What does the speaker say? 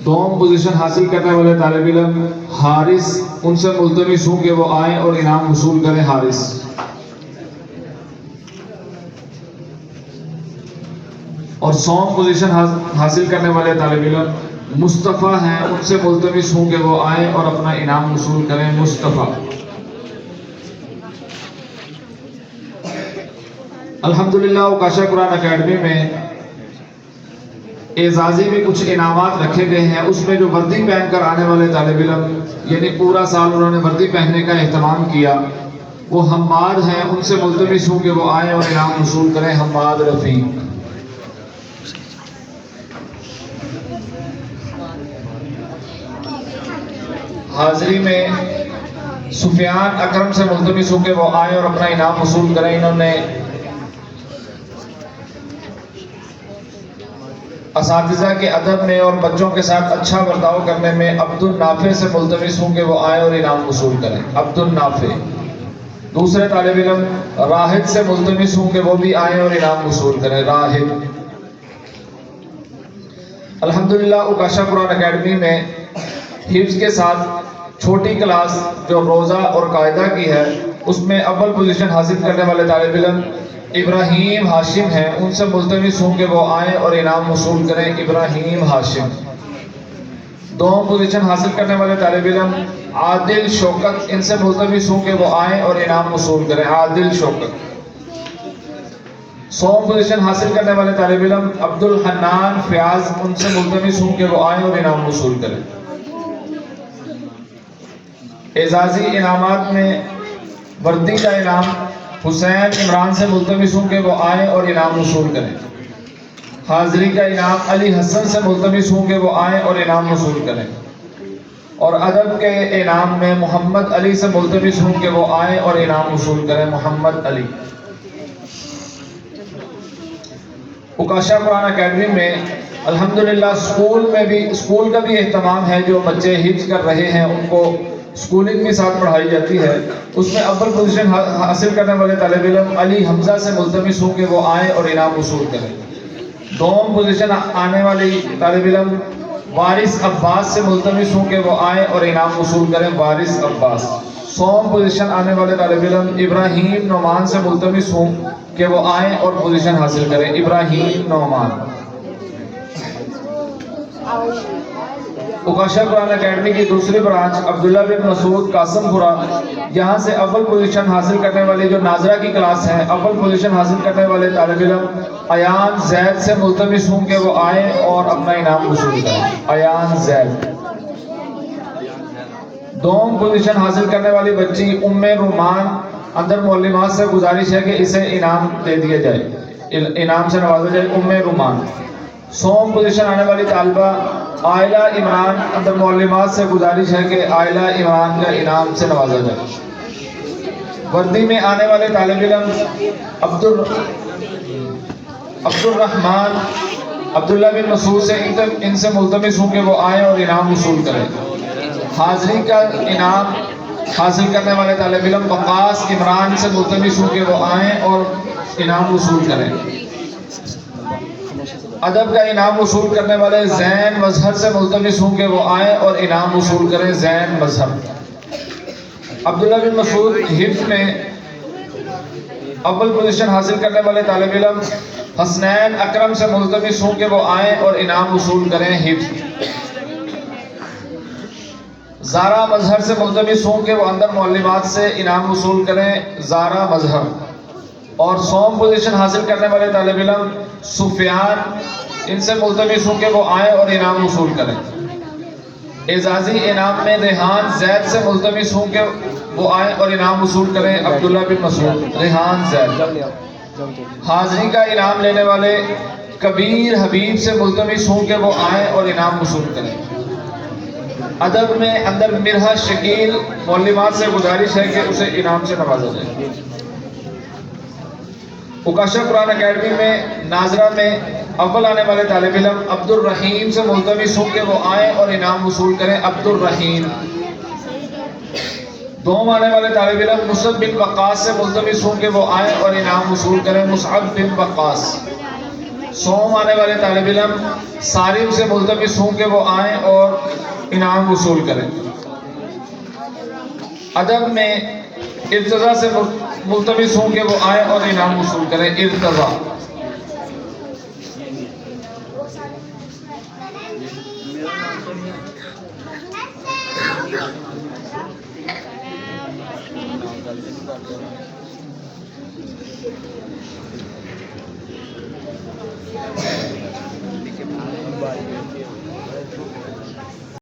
دوم پوزیشن حاصل کرنے والے طالب علم حارث، ان سے ملتمس ہوں کہ وہ آئیں اور انعام وصول کریں حارث۔ اور سوم پوزیشن حاصل کرنے والے طالب علم مصطفیٰ ہیں، ان سے ملتمس ہوں کہ وہ آئیں اور اپنا انعام وصول کریں مصطفیٰ۔ الحمدللہ اوکاشا قرآن اکیڈمی میں اعزازی بھی کچھ انعامات رکھے گئے ہیں۔ اس میں جو وردی پہن کر آنے والے طالب علم، یعنی پورا سال انہوں نے وردی پہننے کا اہتمام کیا، وہ حماد ہیں، ان سے ملتمس ہوں کہ وہ آئیں اور انعام وصول کریں حماد رفیق۔ حاضری میں سفیان اکرم سے ملتمس ہوں کہ وہ آئیں اور اپنا انعام وصول کریں۔ انہوں نے اساتذہ کے ادب میں اور بچوں کے ساتھ اچھا برتاؤ کرنے میں عبد النافع سے ملتمس ہوں کہ وہ آئیں اور انعام وصول کریں عبد النافع۔ دوسرے طالب علم راحت سے ملتمس ہوں کہ وہ بھی آئیں اور انعام وصول کریں راحت۔ الحمدللہ اوکاشا قرآن اکیڈمی میں حفظ کے ساتھ چھوٹی کلاس جو روزہ اور قاعدہ کی ہے، اس میں اول پوزیشن حاصل کرنے والے طالب علم ابراہیم ہاشم ہیں، ان سے ملتمس ہوں کہ وہ آئیں اور انعام وصول کریں ابراہیم ہاشم۔ دوم پوزیشن حاصل کرنے والے طالب علم عادل شوکت، ان سے ملتمس ہوں کہ وہ آئیں اور انعام وصول کریں عادل شوکت۔ سوم پوزیشن حاصل کرنے والے طالب علم عبد الحنان فیاض، ان سے ملتمس ہوں کہ وہ آئیں اور انعام وصول کریں۔ اعزازی انعامات میں وردی کا انعام حسین عمران سے ملتمس ہوں کہ وہ آئیں اور انعام وصول کریں۔ حاضری کا انعام علی حسن سے ملتمس ہوں کہ وہ آئیں اور انعام وصول کریں۔ اور ادب کے انعام میں محمد علی سے ملتمس ہوں کہ وہ آئیں اور انعام وصول کریں محمد علی۔ اوکاشا قرآن اکیڈمی میں الحمدللہ اسکول کا بھی اہتمام ہے۔ جو بچے حفظ کر رہے ہیں ان کو اسکولنگ بھی ساتھ پڑھائی جاتی ہے۔ اس میں اول پوزیشن حاصل کرنے والے طالب علم علی حمزہ سے ملتمس ہوں کہ وہ آئیں اور انعام وصول کریں۔ دوم پوزیشن آنے والی طالب علم وارث عباس سے ملتمس ہوں کہ وہ آئیں اور انعام وصول کریں وارث عباس۔ سوم پوزیشن آنے والے طالب علم ابراہیم نعمان سے ملتمس ہوں کہ وہ آئیں اور پوزیشن حاصل کریں ابراہیم نعمان۔ اوکاشا قرآن اکیڈمی کی دوسری برانچ عبداللہ بن مسعود قاسم پورہ، یہاں سے اول پوزیشن حاصل کرنے والی جو ناظرہ کی کلاس ہیں، اول پوزیشن حاصل کرنے والے طالب علم ایان زید سے ملتمس ہوں کہ وہ آئیں اور اپنا انعام وصول کریں ایان زید۔ دوم پوزیشن حاصل کرنے والی بچی ام رومان، اندر معلمات سے گزارش ہے کہ اسے انعام دے دیا جائے، انعام سے نوازا جائے ام رومان۔ سوم پوزیشن آنے والی طالبہ عائلہ عمران، اندر معلمات سے گزارش ہے کہ عائلہ عمران کا انعام سے نوازا جائے۔ وردی میں آنے والے طالب علم عبد الرحمن عبداللہ بن مسعود سے ان سے ملتمس ہوں کہ وہ آئیں اور انعام وصول کریں۔ حاضری کا انعام حاصل کرنے والے طالب علم وقاص عمران سے ملتمس ہوں کہ وہ آئیں اور انعام وصول کریں۔ ادب کا انعام وصول کرنے والے زین مظہر سے ملتمس ہوں کہ وہ آئیں اور انعام وصول کریں زین مظہر۔ عبداللہ بن مسعود حفظ میں اول پوزیشن حاصل کرنے والے طالب علم حسنین اکرم سے ملتمس ہوں کہ وہ آئیں اور انعام وصول کریں حفظ۔ زارا مظہر سے ملتمس ہوں کہ وہ اندر معلمات سے انعام وصول کریں زارا مظہر۔ اور سوم پوزیشن حاصل کرنے والے طالب علم سفیان، ان سے ملتمس ہوں کہ وہ آئیں اور انعام وصول کریں۔ اعزازی انعام میں ریحان زید سے ملتمس ہوں کہ وہ آئیں اور انعام وصول کریں عبداللہ بن مسعود ریحان زید۔ حاضری کا انعام لینے والے کبیر حبیب سے ملتمس ہوں کہ وہ آئیں اور انعام وصول کریں۔ ادب میں اندر مرحا شکیل، معلمات سے گزارش ہے کہ اسے انعام سے نوازا جائے۔ اوکاشا قرآن اکیڈمی میں ناظرہ میں اول آنے والے طالب علم عبد الرحیم سے ملتمس ہوں کہ وہ آئیں اور انعام وصول کریں عبد الرحیم۔ دوم آنے والے طالب علم نصرت بن وقاص سے ملتمس ہوں کہ وہ آئیں اور انعام وصول کریں مصعب بن وقاص. سوم آنے والے طالب علم سارم سے ملتمس ہوں کہ وہ آئیں اور انعام وصول کریں. ادب میں ارتضا سے ملتمس ہوں کہ وہ آئیں اور انعام وصول کریں. ارتضا.